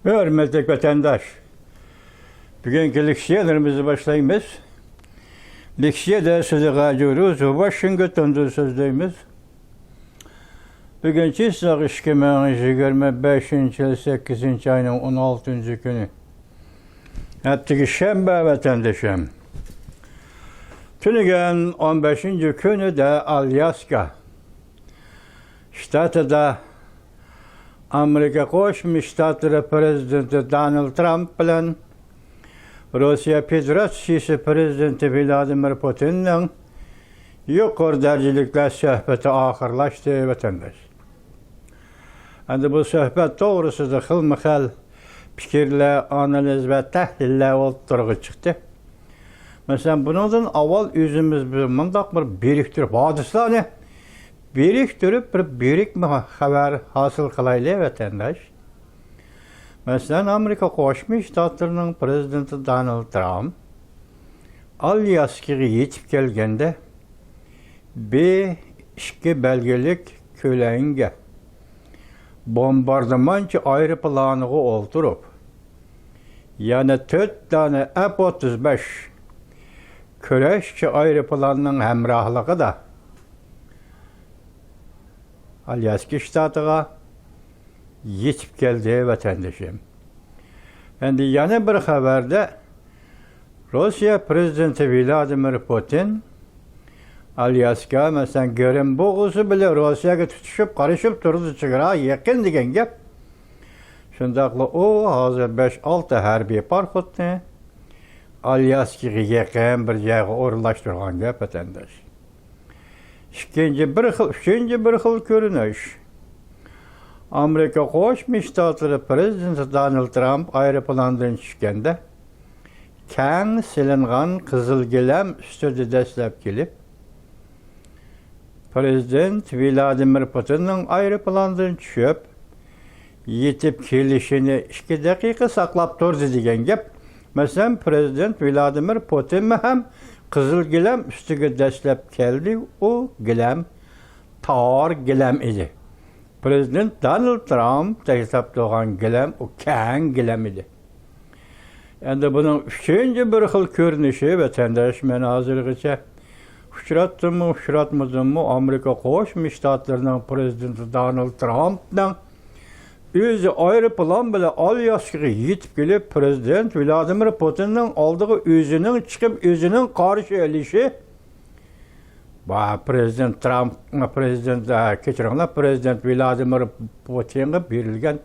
Hürmetli vatandaş, bugünkü leksiyalarımızı başlayımız. Leksiyada sözü gacıyoruz, Washington'da sözleyimiz. Bugünkü sağ 2025 yıl 8. ayının 16. günü. Hattaki şembe vatandaşım. Tünügen 15. günü de Alyaska. Ştatıda Amerika Koşmuş Ştatları Prezidenti Donald Trump bilen Rusya Federasyası Prezidenti Vladimir Putin'in yukarı derecelikle sohbeti ahırlaştı vatandaş. Endi bu sohbet doğrusu da xilma-xil fikirler, analiz ve tahliller ortaya çıktı. Mesela bundan avval özümüz bir mındaq bir biriktirip hadislarni biriktirip bir birikme haber hasıl kılaylı vatandaş. Mesela Amerika Koşmuş Ştatlarının Prezidenti Donald Trump Alyaska'ya yetip gelgende bir iki belgelik köleğinge bombardımançı aeroplanığı oldurup yani 4 tane F-35 köleşçi aeroplanının hemrahlığı da Alyaska ştatıga yetip geldi vatandaşım. Endi yana bir haberde Rusya Prezidenti Vladimir Putin Alyaska mesela görün boğusu bile Rusya'ya tutuşup karışıp durdu çıkıra yakın degen gep. Şundaqla o hazır 5-6 harbiy parxodni Alyaska'ya yakın bir yerga orlaştırgan gep vatandaş. İkinci bir xil görünüş. Amerika Koşmuş Ştatları Prezidenti Donald Trump aeroplandan çıkanda keng silingan kızıl gilem üstüde deslep gelip Prezident Vladimir Putin'in aeroplandan düşüp yetip kelişini 2 dakika saklap durdu degen gep. Mesela Prezident Vladimir Putin hem kızıl gilem üstüge deslep geldi, o gilem tar gilem idi. Prezident Donald Trump teşhap doğan gilem o keng gilem idi. Endi bunun üçüncü bir xil görünüşü vatandaş menazirgıça uçratmadım mı Amerika Koşmuş Ştatlarının Prezidenti Donald Trump'dan özü aeroplan bile Alyaska'ya yetip gelip Prezident Vladimir Putin'in aldığı özünün çıkıp özünün karşı elişi Prezident Trump, Prezident Vladimir Putin'e verilgen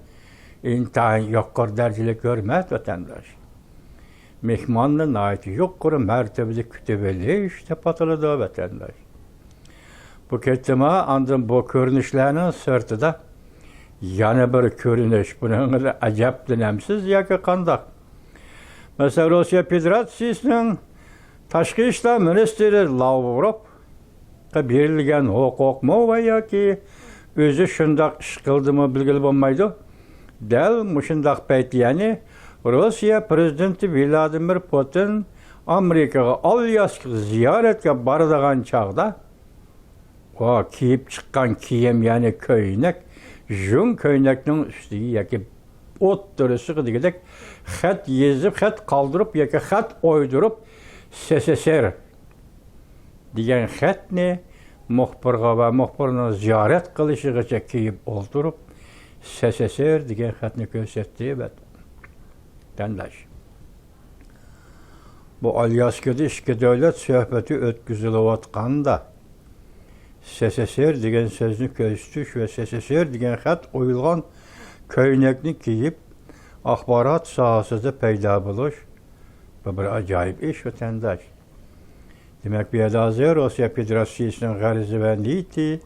intayin yukarı derecelik hürmet vatandaş. Mehmanlığın aiti yukarı mertebeli kütübeli işte patılıdı vatandaş. Bu ketime andın bu görünüşlerinin sırtıda yana bir görünüş bunun acayip dönemsiz ya ki kandak. Mesela Rusya Federasyası'nın Taşkı İşler Ministeri Lavrov verilgen hukuk mu veya ki özü şundak iş kıldı mı bilgili olmaydı. Del muşundak peyt yani Rusya Prezidenti Vladimir Putin Amerika'ya Alyaska'ya ziyaretke bardağın çağda o kiyip çıkan kiyem yani köynek jün köyneknin üstüge yaki ot dörüsü gidek xat yezip xat kaldırıp yaki xat oydurup SSSR diyen xat ne muhbirga ve muhbirinin ziyaret kılışıgıca kiyip oldurup SSSR diyen xatni gösterdi evet. Dendaş. Bu Alyaska'da iki devlet sohbeti ötküzülüvatqanda SSSR diyen sözünü köstüş ve SSSR diyen xat oyulgan köynekni kiyip axbarat sahasında peyda buluş. Bu bir acayip iş vatandaş. Demek bir adazı Rusya Federasyası'nın garzı ve niyeti,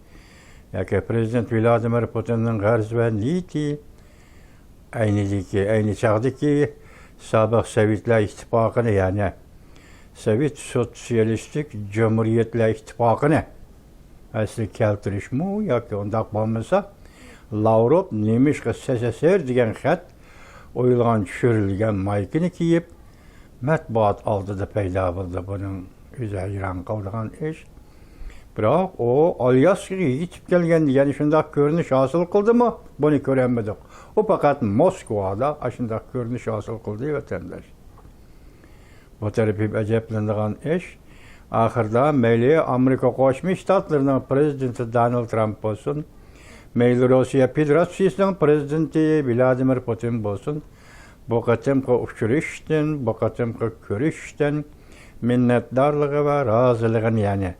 ya ki Prezident Vladimir Putin'in garzı ve niyeti, aynı çağdaki sabık Sovyetler İttifakı'nı yani Sovyet Sosyalistik Cumhuriyetler İttifakı'nı asli keltiriş mu ya ki ondak olmasa Lavrov neymiş ki SSSR diyen xat oyulgan düşürülgen maykini kiyip matbuat aldı da peyda buldu bunun üzerinden kaldığın iş. Biroq o Alyaskaga yetib kelgan degan shunday ko'rinish hosil qildimi? Buni ko'rolmadik. O faqat Moskvada shunday ko'rinish hosil qildi vatandosh. Bu tarafib ajablanadigan ish, oxirida mayli Amerika Qo'shma Shtatlarining prezidenti Donald Trump bo'lsin, mayli Rossiya Federatsiyasining prezidenti Vladimir Putin bo'lsin, bu qatimqi uchrashishdan, bu qatimqi ko'rishishdan minnatdorligi va roziligini, ya'ni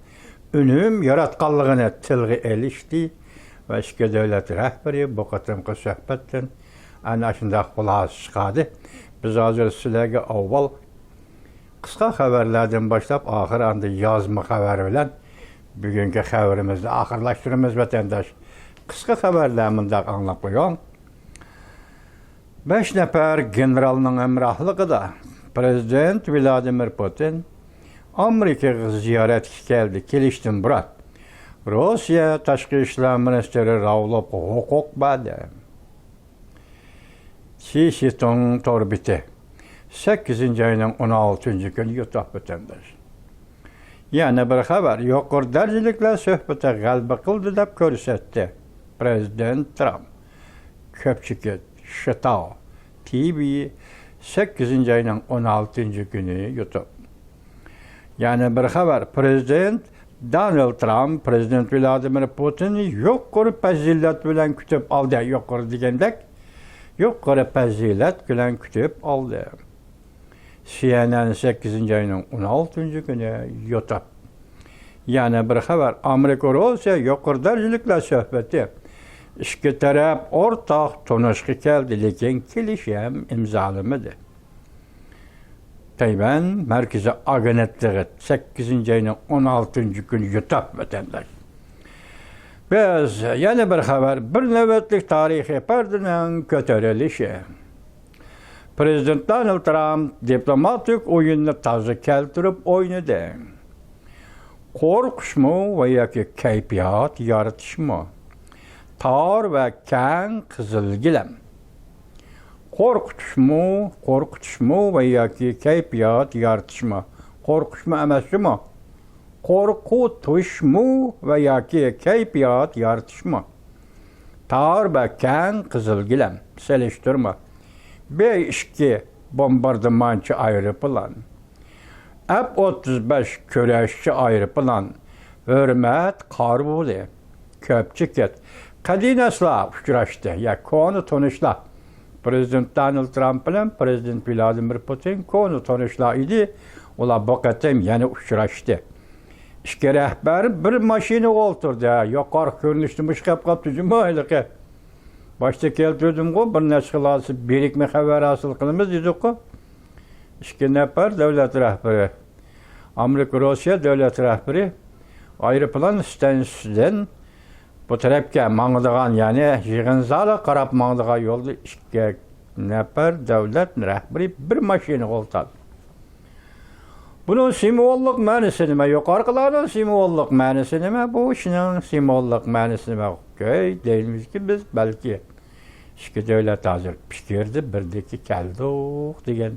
unum yaratganligini tilga elishdi va ikki davlat rahbari bu qatimqi suhbatdan ana shunday xulosa chiqadi. Biz hozir sizlarga avval qisqa xabarlardan boshlab oxir anda yozma xabar bilan bugungi xabarimizni oxirlashtiramiz vatandosh. Qisqa xabarlar mundaq anglab qo'ying. 5 nafar generalning hamrohligida prezident Vladimir Putin Amerikaga ziyoratga keldi. Kelishdan burun Rossiya tashqi ishlar ministri Ravlov huquq berdi. Shishiton torbiti 8 ayning 16 kuni yutib vatandosh. Yana bir xabar, yuqori darajaliklar suhbati g'alaba qildi deb ko'rsatdi prezident Trump. Ko'pchilik Shitao TV 8 ayning 16 kuni yutib. Yana bir xabar, prezident Donald Trump prezident Vladimir Putinni yuqori fazilat bilan kutib oldi. Yuqori degandek, yuqori fazilat bilan kutib oldi. CNN 8 ayning 16 kuni yutib. Yana bir xabar, Amerika Rossiya yuqori darajaliklar suhbati ikki taraf o'rtoq tunishga keldi, lekin kelishim imzolanmadi. Tayvan Markaziy agentligi 8 ayning 16 kuni yutib vatandosh. Biz yana bir xabar, bir navbatlik tarixiy pardaning ko'tarilishi. Prezident Donald Trump diplomatik o'yinni toza keltirib o'ynadi. Qo'rqishmi va yoki kayfiyat yaratishmi? Tor va kang qizil gilam. Qo'rqitishmi va yoki kayfiyat yaratishmi? Qo'rqishmi emasmi? Qo'rqitishmi va yoki kayfiyat yaratishmi? Tor va kang qizil gilam. Selishtirma. B-2 bombardımançı aeroplan, F-35 köreşçi aeroplan, hürmet karbuli, köpçüket, kadinasla uçraştı, ya konu tanışla. Prezident Donald Trump ile Prezident Vladimir Putin konu tanışla idi, ola bakatem yani uçraştı. İşte rehber bir maşini oturdu, yukarı görünüştümüş kapkap tüzümü başta keltirdim o, bir neşkılası birikme haber asıl kılımız dedik o. İşte nefar devlet rehberi, Amerika Rusya devlet rehberi, aeroplan stansiyadan bu tarafga mangdigan, yani yig'in zali qarab mangdigan yo'lda ikki nafar devlet rehberi bir mashina o'ltirdi. Bunun simvollik ma'nosi nima? Yuqoriqilarning simvollik ma'nosi nima? Bu ishning simvollik ma'nosi nima? Deymizki biz balki ikki davlat hozir fikirdi, birdeki keldik degan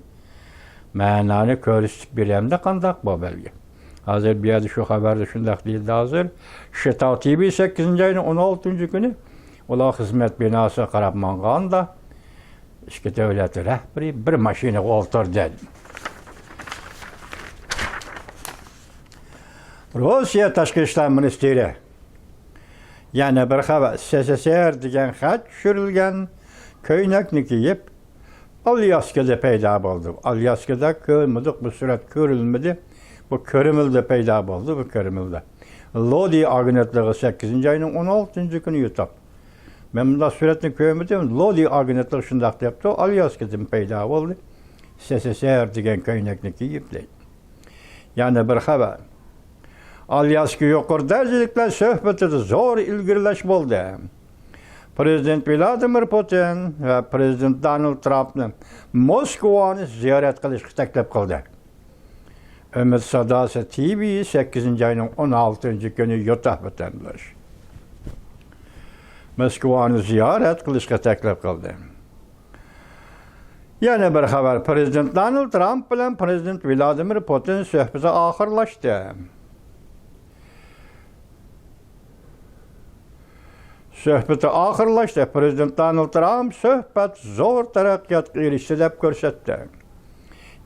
ma'noni ko'rsatib beramda qandaq bu belgi. Hozir bu yerda shu xabarda shundaq deyildi hozir. Shitao TV 8 ayning 16 kuni ular xizmat binosi qarab manganda ikki davlat rahbari bir mashinaga o'ltirdi. Rossiya Tashqi ishlar ministri yana bir xabar, SSSR degan xat tushirilgan ko'ylakni kiyib Alyaskada paydo bo'ldi. Alyaskada ko'rmadik, bu surat ko'rilmadi. Bu ko'rimildi paydo bo'ldi, bu ko'rimildi. Lodi agentligi 8 ayning 16 kuni yutib. Men bunda suratni ko'rmadim. Lodi agentligi shundaq debdi, Alyaskada paydo bo'ldi. SSSR degan ko'ylakni kiyib. Yana bir xabar. Alyaska yuqori darajaliklar suhbatida zo'r ilgirlash bo'ldi. Prezident Vladimir Putin va Prezident Donald Trumpni Moskvani ziyorat qilishga taklif qildi. Umid Sadosi TV 8 ayning 16 kuni yutib vatandosh. Moskvani ziyorat qilishga taklif qildi. Yana bir xabar, Prezident Donald Trump bilan Prezident Vladimir Putin suhbati oxirlashdi. söhbəti axırlaşdı. Prezident Donald Trump söhbət zor tərəqqiyatqa erişdi deb göstərdi.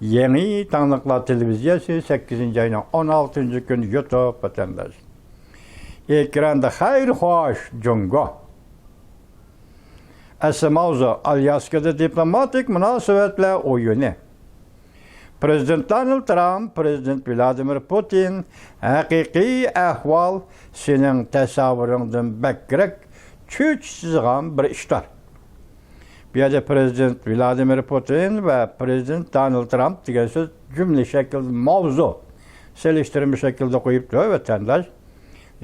Yeni Tanıqlar Televiziyası 8-ci ayının 16-cı günü YouTube vətəndaş. Ekranda xeyr xoş Cungo. Əsas mavzu Alyaskada diplomatik münasibətlər oyunu. Prezident Donald Trump, Prezident Vladimir Putin haqiqiy ahval senin təsəvvüründən bəkirək çüçsizğan bir işlər. Bir de Prezident Vladimir Putin ve Prezident Donald Trump diye söz cümle şekilde mavzu seliştirmiş şekilde koyup diyor vatandaş.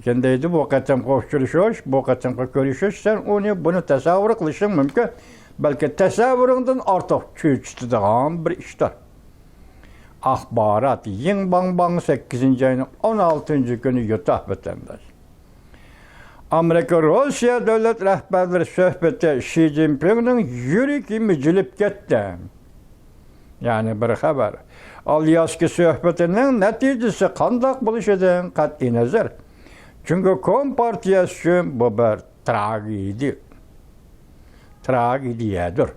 Kendiydi bu kadar koşuşuş, bu kadar görüşüş sen onu bunu tasavvur kılışın mümkün. Belki tasavvurundan artık çüçtüdüğün bir işler. Ahbarat Ying Bang Bang 8. ayının 16. günü yutak vatandaş. Amerika-Rusya devlet rəhbərləri söhbəti Xi Jinping'in yürəyi mücülüb getdi. Yani bir xəbər. Alyaska söhbətinin nəticəsi qandaq buluşudan qat'i nəzər. Çünkü Kompartiyası üçün bu bir tragediyadır.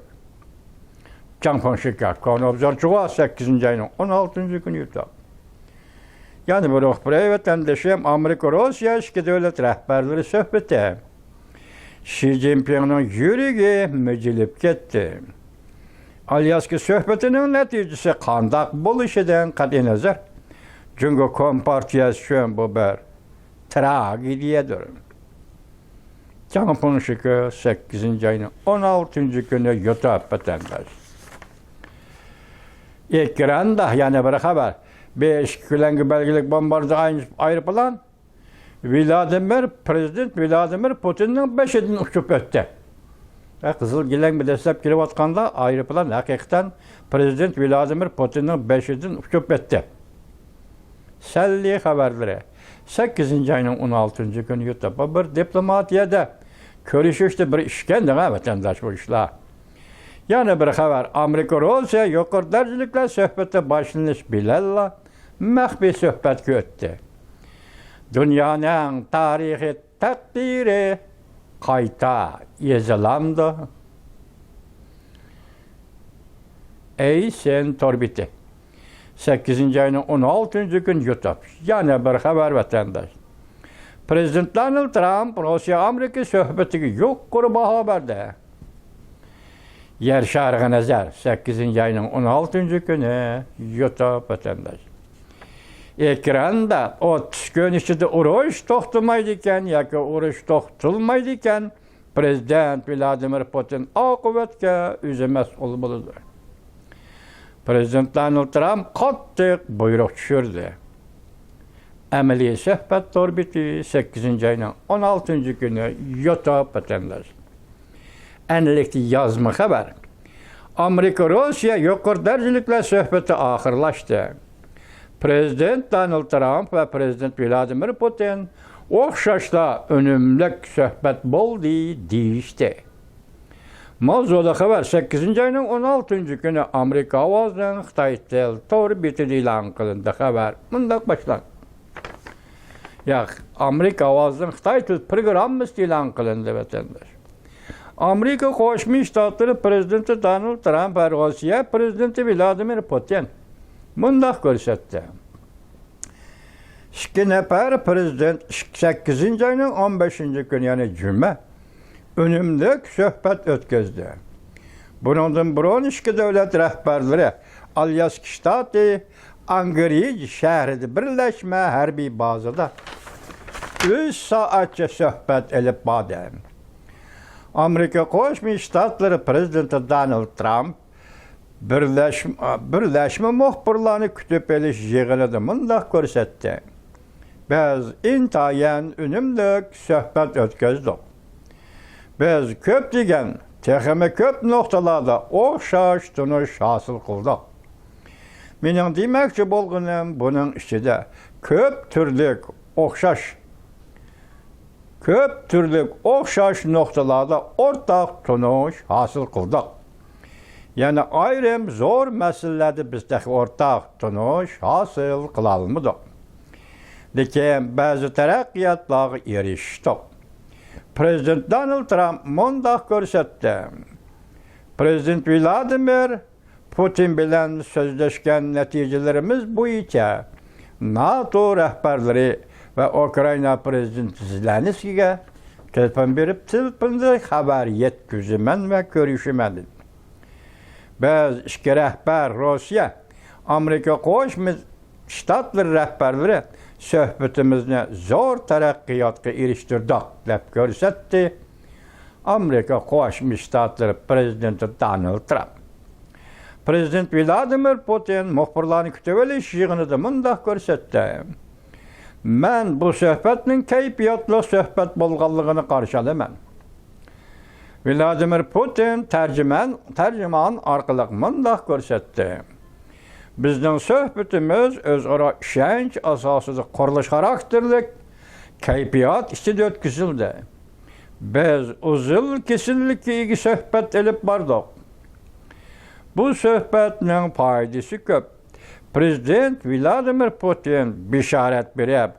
Canfon Şikar, Konobzorçuğa 8. ayının 16. günü yutak. Yani bu buraya vatandaşım Amerika-Rusya iki devlet rəhbərləri söhbəti. Xi Jinping'in yürəyi mücülüb getdi. Alyaska söhbətinin nəticəsi qandaq buluşudan qat'i nəzər. Çünkü Kompartiyası üçün bu bir tragediyadır. Canfon Şikar 8. ayının 16. günü yutak vatandaş. Ekranda yani bir haber. 5 külengi belgelik bombardıman aeroplan Prezident Vladimir Putin'in 5'inden uçup öttü. Kızıl gilen bir destek girip atkanda aeroplan hakikaten Prezident Vladimir Putin'in 5'inden uçup öttü. Selli haberleri 8. ayının 16. günü YouTube bir diplomatiyada görüşüştü bir işkendi vatandaş bu işler. Yani bir haber Amerika-Rusya yukarı dercilikler söhbette başlanış bilərlə məxbi söhbət götdü. Dünyanın tarihi təqdiri qayta yazılandı. Ey sen torbiti. 8. ayının 16. gün YouTube. Yani bir haber vatandaş. Prezident Donald Trump Rusya-Amerika söhbəti yukarı baha verdi. Yer şarkı nazar 8. ayının 16. günü YouTube vatandaş. Ekranda 30 gün içinde uruş toxtamaydiken ya ki uruş toxtulmaydiken Prezident Vladimir Putin akıbetke üzü məsul buludur. Prezident Donald Trump qattiq buyruq düşürdü. Əməli söhbət torbiti 8. ayının 16. günü YouTube vatandaş. Enlikli yazma haber. Amerika-Rusya yukarı dercilikler söhbəti axırlaşdı. Prezident Donald Trump ve Prezident Vladimir Putin oxşaşla önümlük söhbət boldu deyişdi. Mavzuda haber 8. ayının 16. günü Amerika avazının Xitay tel torbiti ilan qılındı haber. Mındaq başlan. Ya Amerika avazının Xitay tel programımız ilan qılındı vatandaş. Amerika Qoşmuş Ştatları Prezidenti Donald Trump ve Rusya Prezidenti Vladimir Putin mundaq göstərdi. İki nefer prezident 8. ayının 15. günü yani cümle önümlük söhbət ötküzdü. Bunun burun iki devlet rəhbərləri Alyaska ştatı Anchorage şəhərində birləşmə hərbi bazada 3 saatça söhbət elib badı. Amerika Qoşmuş Ştatları Prezidenti Donald Trump birləşmə muhbirlarını kütüb eliş yığılıdı mundaq göstərdi. Biz intayen önümlük söhbət ötküzdük. Biz köp degen, teximi köp noktalarda oxşaş tunuş hasıl kıldık. Menin demekçi bolğunum bunun içinde köp türlük oxşaş noktalarda ortak tunuş hasıl kıldık. Yani ayrım zor meselelerde bizdeki ortak tunuş hasıl kılalımıdır. Lekin bazı terakkiyatlara eriştik. Prezident Donald Trump mundaq ko'rsatdi. Prezident Vladimir Putin bilan sözleşken neticelerimiz bo'yicha NATO rahbarlari va Ukraina prezidenti Zelenskiyga telefon berib telefonda xabar yetkazaman va ko'rishaman. Biz ikki rahbar Rossiya, Amerika Qo'shma Shtatlar rahbarlari suhbatimizni zo'r taraqqiyotga erishtirdik deb ko'rsatdi Amerika Qo'shma Shtatlari prezidenti Donald Trump. Prezident Vladimir Putin muxbirlarni kutib olish yig'inida mundaq ko'rsatdi. Men bu suhbatning kayfiyatli suhbat bo'lganligini qarshi olaman. Vladimir Putin tarjimon orqali mundaq ko'rsatdi. Bizning suhbatimiz o'zaro ishonch asosida qurilish xarakterli kayfiyat ichida o'tkazildi. Biz uzun kesinlikka ega suhbat olib bordik. Bu suhbatning foydasi ko'p. Prezident Vladimir Putin bishorat berib,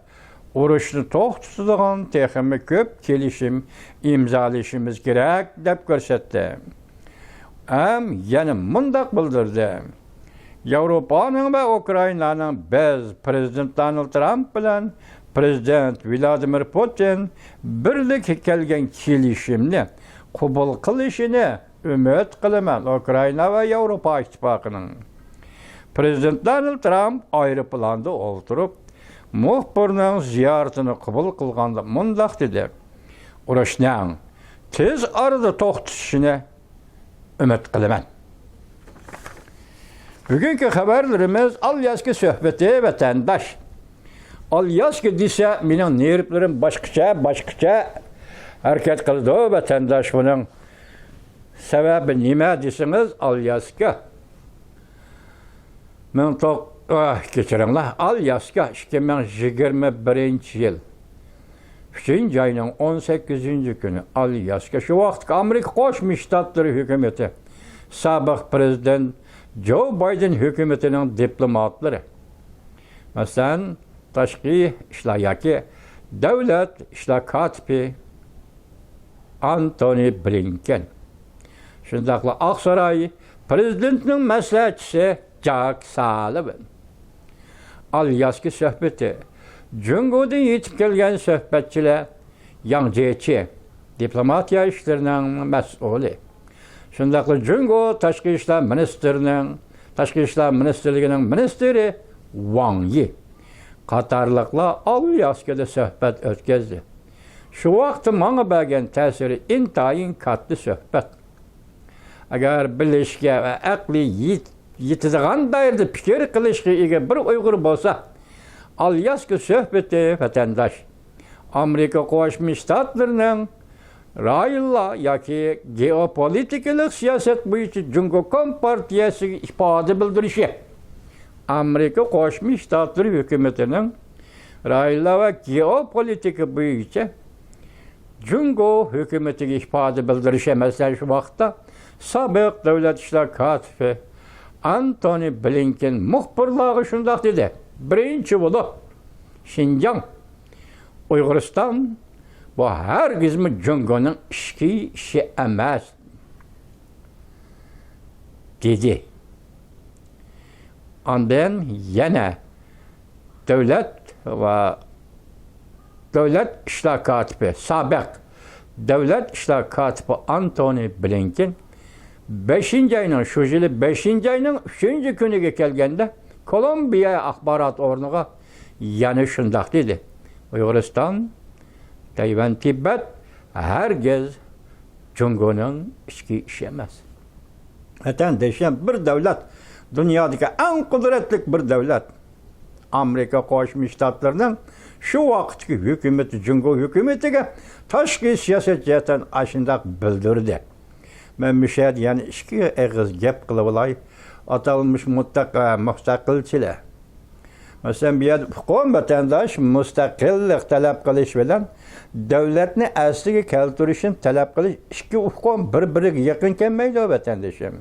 urushni to'xtatadigan texnik ko'p kelishim imzolashimiz kerak deb ko'rsatdi. Yana mundaq bildirdi. Yevropaning va Ukrainaning biz Prezident Donald Trump bilan Prezident Vladimir Putin birlikda kelgan kelishimni qabul qilishini umid qilaman. Ukraina va Yevropa ittifoqining. Prezident Donald Trump aeroplanda o'tirib, muxbirning ziyoratini qabul qilganda mundaq dedi. Urushning tez orada to'xtatishini umid qilaman. Bugünkü haberlerimiz Alyaska söhbeti vatandaş. Alyaska dese mening nervlerim başqacha hareket qildi vatandaş buning sababi nima desiniz Alyaska. Men kechiringlar Alyaska 2021-yil 3-oyning 18-kuni Alyaska shu vaqtda Amerika Qo'shma Shtatlari hukumati sobiq prezident Joe Biden hükümetinin diplomatları, mesela tashqi ishlar yoki davlat ishlar katibi Antony Blinken, shundaqla Oqsaroy prezidentining maslahatchisi Jack Sullivan, Alyaska suhbati, Jungo'dan yetib kelgan suhbatchilar, Yang Jiechi, diplomatiya ishlarining mas'uli. Shundaqla Jungo Tashqi ishlar ministrligining ministri Wang Yi qatorliqlar Alyaskada suhbat o'tkazdi. Shu vaqtda menga bo'lgan ta'siri intayin katta suhbat. Agar bilishga va aqli yetadigan dairda fikr qilishga ega bir Uyg'ur bo'lsa, Alyaska suhbati vatandosh Amerika Qo'shma Shtatlarining Rayilla yoki geopolitik siyaset bo'yicha Jungo Kompartiyasiga ifoda bildirishi. Amerika Qo'shma Shtatlari hukumatining Rayilla va geopolitika bo'yicha Jungo hukumatiga ifoda bildirishi masalan shu vaqtda sobiq davlat ishlar katibi Antony Blinken muxbirlarga shundoq dedi. Birinchi bo'lib Xinjiang, Uyg'uriston bu hergizmi Jungo'nun işi emas dedi. Ondan yana devlet işler katibi, sabiq devlet işler katibi Antony Blinken 5. ayının, şu yılı 5. ayının 3. günüge kelgende Kolombiya axborot o'rniga yana shundoq dedi. Uyg'uriston, Tayvan, Tibet hergiz Jungo'nun ichki ishi emas. Vatandoshim bir davlat, dunyodagi eng qudratli bir davlat. Amerika Qo'shma Shtatlarining shu vaqtdagi hukumati Jungo hukumatiga tashqi siyosat jihatdan ashundoq bildirdi. Men müşahid yani ikki og'iz gap qilib olay. Atalmış mustaqilchilar. Mesela bir hukum vatandaş mustaqillik talab qilish bilan davlatni asliga keltirishni talab qilish ikki hukum bir-biriga yaqin kelmaydi vatandoshim.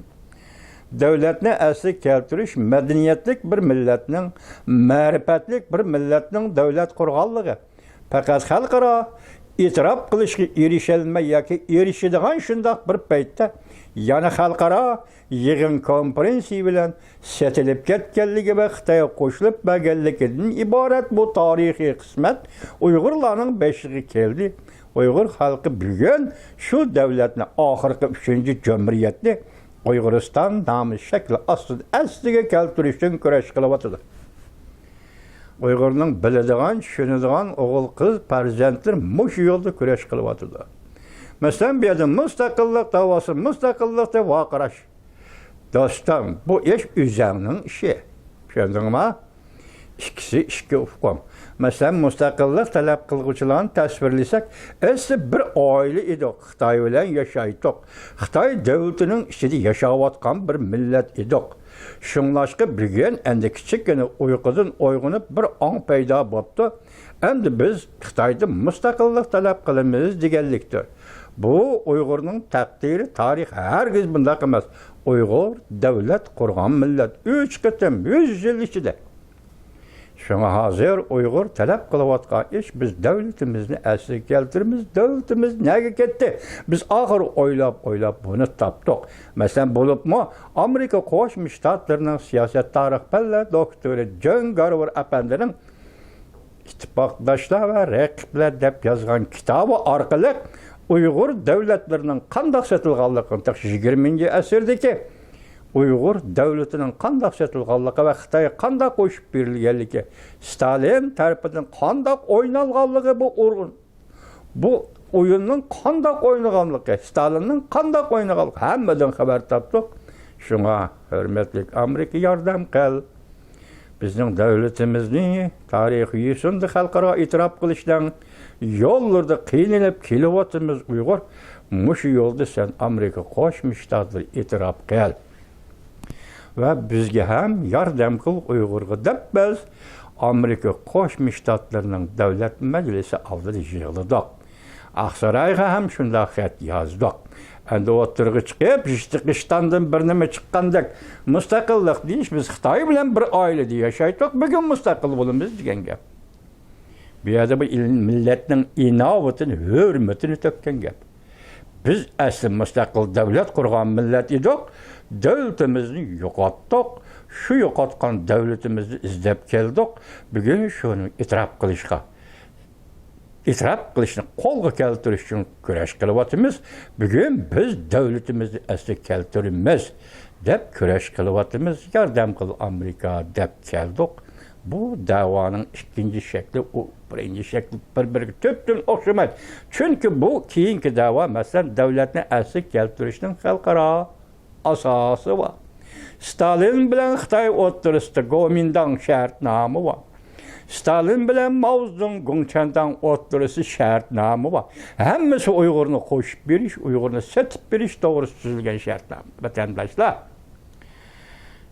Davlatni asliga keltirish madaniyatlik bir millatning, ma'rifatlik bir millatning davlat qurganligi. Faqat xalqaro e'tirof qilishga erisholmay yoki erishadigan shundoq bir paytda yana xalqaro yig'in konferensiya bilan setilib ketganligi va Xitoy qo'shilib bo'lganligidan iborat bu tarixiy qismat Uyg'urlarning beshig'i keldi. Uyg'ur xalqi bugun shu davlatni oxirgi 3-jumuriyatni Uyg'uriston nomi shakli ostida asliga keltirish uchun kurash qilyapti. Uyg'urning biladigan, tushunadigan o'g'il-qiz farzandlar mushu yo'lda kurash qilyapti. Masalan, bu yerda mustaqillik da'vosi, mustaqillikda vaqirash. Do'stim, bu ish o'zingning ishi. Tushundingmi? İkisi ikki ufqum. Masalan, mustaqillik talab qiluvchilarni tasvirlasak, asli bir oila edik. Xitoy bilan yashaydik. Xitoy davlatining ichida yashayotgan bir millat edik. Shunlashqa bugun endi kichikgina uyqudan uyg'onib bir ong paydo bo'ldi. Endi biz Xitoyda mustaqillik talab qilamiz deganlikdir. Bu Uyg'urning taqdiri, tarix hargiz bunday emas. Uyg'ur davlat qurgan millat 3 qatim 100 yil ichida. Şuna hazır Uyghur talep kılavatkan iş biz devletimizni asli keltirimiz, devletimiz neye gitti? Biz ahır oylap bunu taptık. Mesela bulup mu Amerika Qo'shma Shtatlarının siyaset tarihbirleri doktoru John Garver efendinin ittifaqdoshlar ve raqiblar deb yozgan kitobi orqali Uyghur devletlerinin qanday setilganligini 20-asrdagi Uyghur devletinin qanday setilganligi ve Xitoyga qanday qo'shib berilganligi, Stalin tarafidan qanday o'ynalganligi bu o'yinning qanday o'ynaganligi, Stalinning qanday o'ynaganligi hammadan xabar topdik. Shunga hurmatli Amerika yordam qil. Bizning davlatimizni tarixiy sunda xalqaro e'tirof qilishdan yo'llarda qiynalib kelyapmiz Uyg'ur. Mushu yo'lda sen Amerika Qo'shma Shtatlar e'tirof qil. Ve bizge hem yardım kıl Uygur'a dep biz Amerika Qo'shma Shtatlarının devlet meclisi aldı yığıldık. Aksarayga hem şunda xat yazdık. Endi o'tirg'i chiqib, Qishtandan bir nima chiqqandak mustaqillik deyish biz Xitoy bilan bir oilada yashaydik, bugun mustaqil bo'lamiz degan gap. Bu yerda bu millatning inovatini, hurmatini topgan gap. Biz asli mustaqil davlat qurgan millat edik. Devletimizni yo'qotdik. Shu yo'qotgan davlatimizni izlab keldik. Bugun shuni e'tirof qilishni qo'lga keltirish uchun kurash qilyapmiz. Bugun biz davlatimizni asli keltiramiz deb kurash qilyapmiz. Yordam qil Amerika deb keldik. Bu da'voning ikkinchi shakli, birinchi shakli bir-biriga tubdan o'xshamaydi. Chunki bu keyingi da'vo masalan davlatni asli keltirishning xalqaro asosi var. Stalin bilan Xitoy o'rtasida Gomindan shartnoma var. Stalin bilan Mao Zedong o'rtasida shartnoma var. Hammasi Uyg'urni qo'shib berish, Uyg'urni setib berish to'g'risida tuzilgan shartnoma. Vatandoshlar,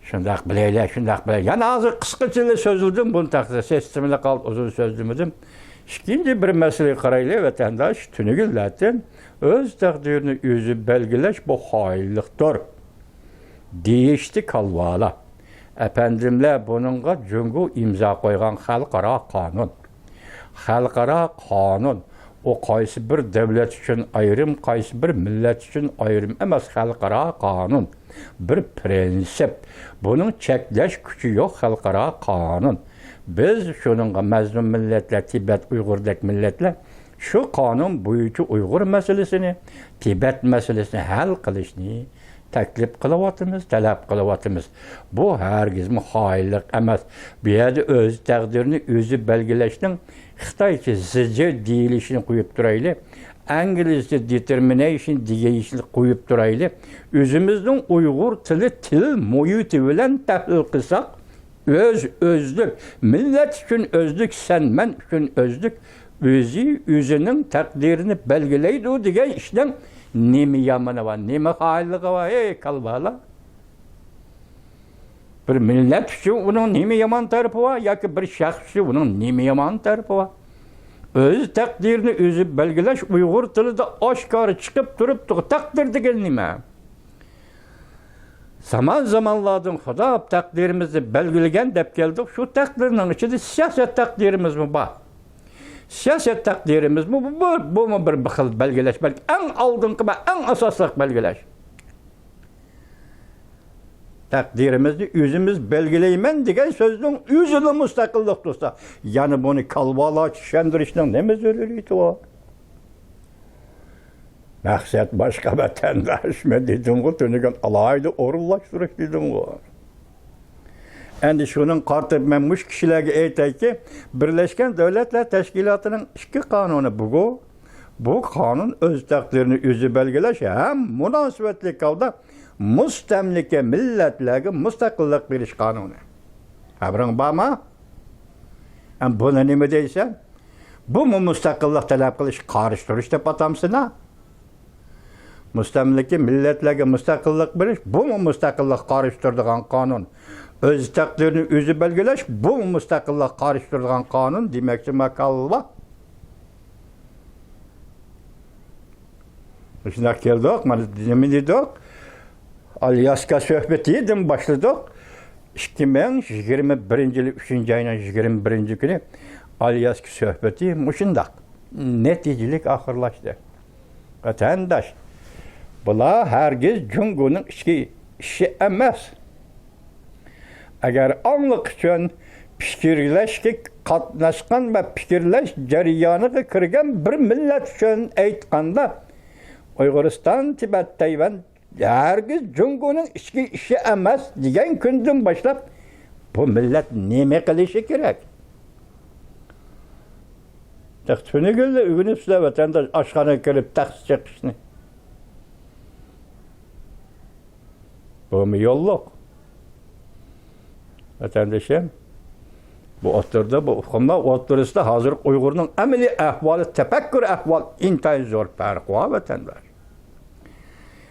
shundoq bilaylar. Yana hozir qisqacha so'zildim, buni taqdir sistemida qoldi, uzun so'zlamadim. İkinci bir mesele qaraylar vatandosh, tunigillardan o'z taqdirini o'zi belgilash bu xoinlikdir. Deyishdi kalvala. Efendimler bununla cungu imza koygan xalqaro qonun. O qaysi bir devlet için ayrım, qaysi bir millet için ayrım emas, xalqaro qonun. Bir prensip. Bunun çekleş gücü yok, xalqaro qonun. Biz şununla mazlum milletler, Tibet, Uygur'daki milletler şu qonun boyucu Uygur meselesini, Tibet meselesini hal qilishni taklif qilyapmiz, talab qilyapmiz. Bu hargiz muhayillik emas. Bu yerda o'z taqdirini o'zi belgilashning Xitoycha zijir deyilishini qo'yib turayli. İngilizce determination deyilishini qo'yib turayli. O'zimizning Uyg'ur til muhiti bilan tahlil qilsak, özlük, millet üçün özlük, sen men üçün özlük, özünün takdirini belgileydi o diye işten nemi yamanı var, nemi hayırlığı var, kalbala. Bir millet üçün onun nemi yaman tarafı var, ya ki bir şahs üçün onun nemi yaman tarafı var. Öz takdirini özü belgileş, Uygur tili de aşkarı çıkıp durup takdir diyen nime. Zamanlardan Xudo takdirimizni belgilagan deb keldik. Şu takdirning ichida siyoset takdirimiz mi bor? Siyaset takdirimiz bu mu bir xil belgeleş, belki en aldınqı ve en asaslık belgeleş. Takdirimizni özümüz belgileymen degan sözün özünü müstakillik tutsa. Yani bunu kalbala tushuntirishning nima zaruriyati bor? Maqsad boshqa vatandosh men dedim-ku, tunigan alayda o'rinlashtirish dedim-ku. Endi şunun qartib men mush kishilarga aytayki, Birleşken Devletler Teşkilatı'nın iki kanunu bu. Bu kanun öz takdirini özü belgeleş hem münasebetli kalda mustamlika millatlarga mustaqillik berish kanunu. Habring bormi? Buni nima deysan? Bu mustaqillik talab qilish, qarishtirish deb atamsizmi? Mustamlika millatlarga mustaqillik berish, bu mustaqillik qarishtiradigan qonun. Öz takdirini özü belgeleş, bu mustaqillik qarishtiradigan qonun demakchi makalva. Shunday keldik, mana nima dedik? Alyaska söhbetiydin başladık. 2021-yil 3-ayning 21-kuni Alyaska söhbeti mushundaq neticelik ahırlaştı. Vatandaş, bular hergiz Jungo'nun ichki ishi emas. Agar angliq uchun fikrlashga qatnashgan va fikrlash jarayoniga kirgan bir millat uchun aytganda, Uyg'uriston, Tibet, Tayvan hergiz Jungo'nun ichki ishi emas degan kundan boshlab bu millat nima qilishi kerak? Taqtini gülde ügünüp size vatandaş aşkana kirip taksi çekişini. Bu mu yolluk? Vatandaşım, bu oturda, bu okumda, oturusda hazır Uygur'un emeli ahvalı, tefekkür ahval intayın zor farkı var vatandaş.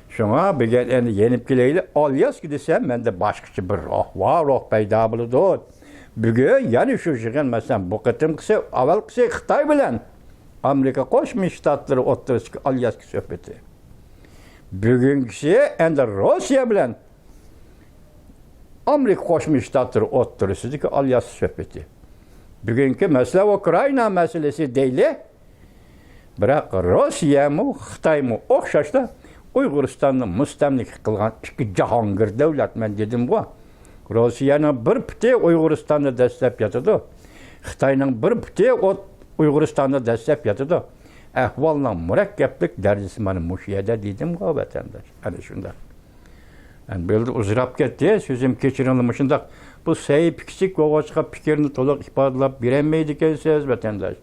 Şuna bir gel yenip gileyle alyas gidesem, ben de başkası bir ruh peyda buludu. Bugün yani şu çıkan mesela bu kıtım kısa, avval kısa Xitay bilen Amerika Koşmuş Ştatları oturusda alyas söhbeti. Bugünkisi ende Rusya bilen Amerika Koşmuş Ştatları oturusda alyas söhbeti. Bugünkü mesela Ukrayna meselesi değil. Bırak Rusya mı, Xitay mı okşaşta Uyguristan'ı müstemlik kılgan iki Cahangir devlet ben dedim bu. Rusya'nın bir pütü Uyguristan'ı destek yatıdı. Xitay'nın bir pütü Uyguristan'ı destek yatıdı. Ahvalla mürekkeplik derecesi bana muşiyede dedim bu vatandaş. Hani şunda. Yani böyle uzurap gitti, sözüm geçirilmişinde bu sahip küçük oğaçka fikrini toluk ifadelap biremeydikensiz vatandaş.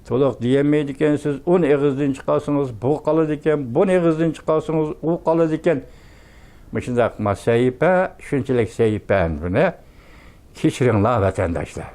Toluk diyemeydikensiz, onu eğizden çıkarsınız, bu kalıdiken, bunu eğizden çıkarsınız, o kalıdiken. Şimdi sahip, şunçilik sahip bu ne? Keçirinler vatandaşlar.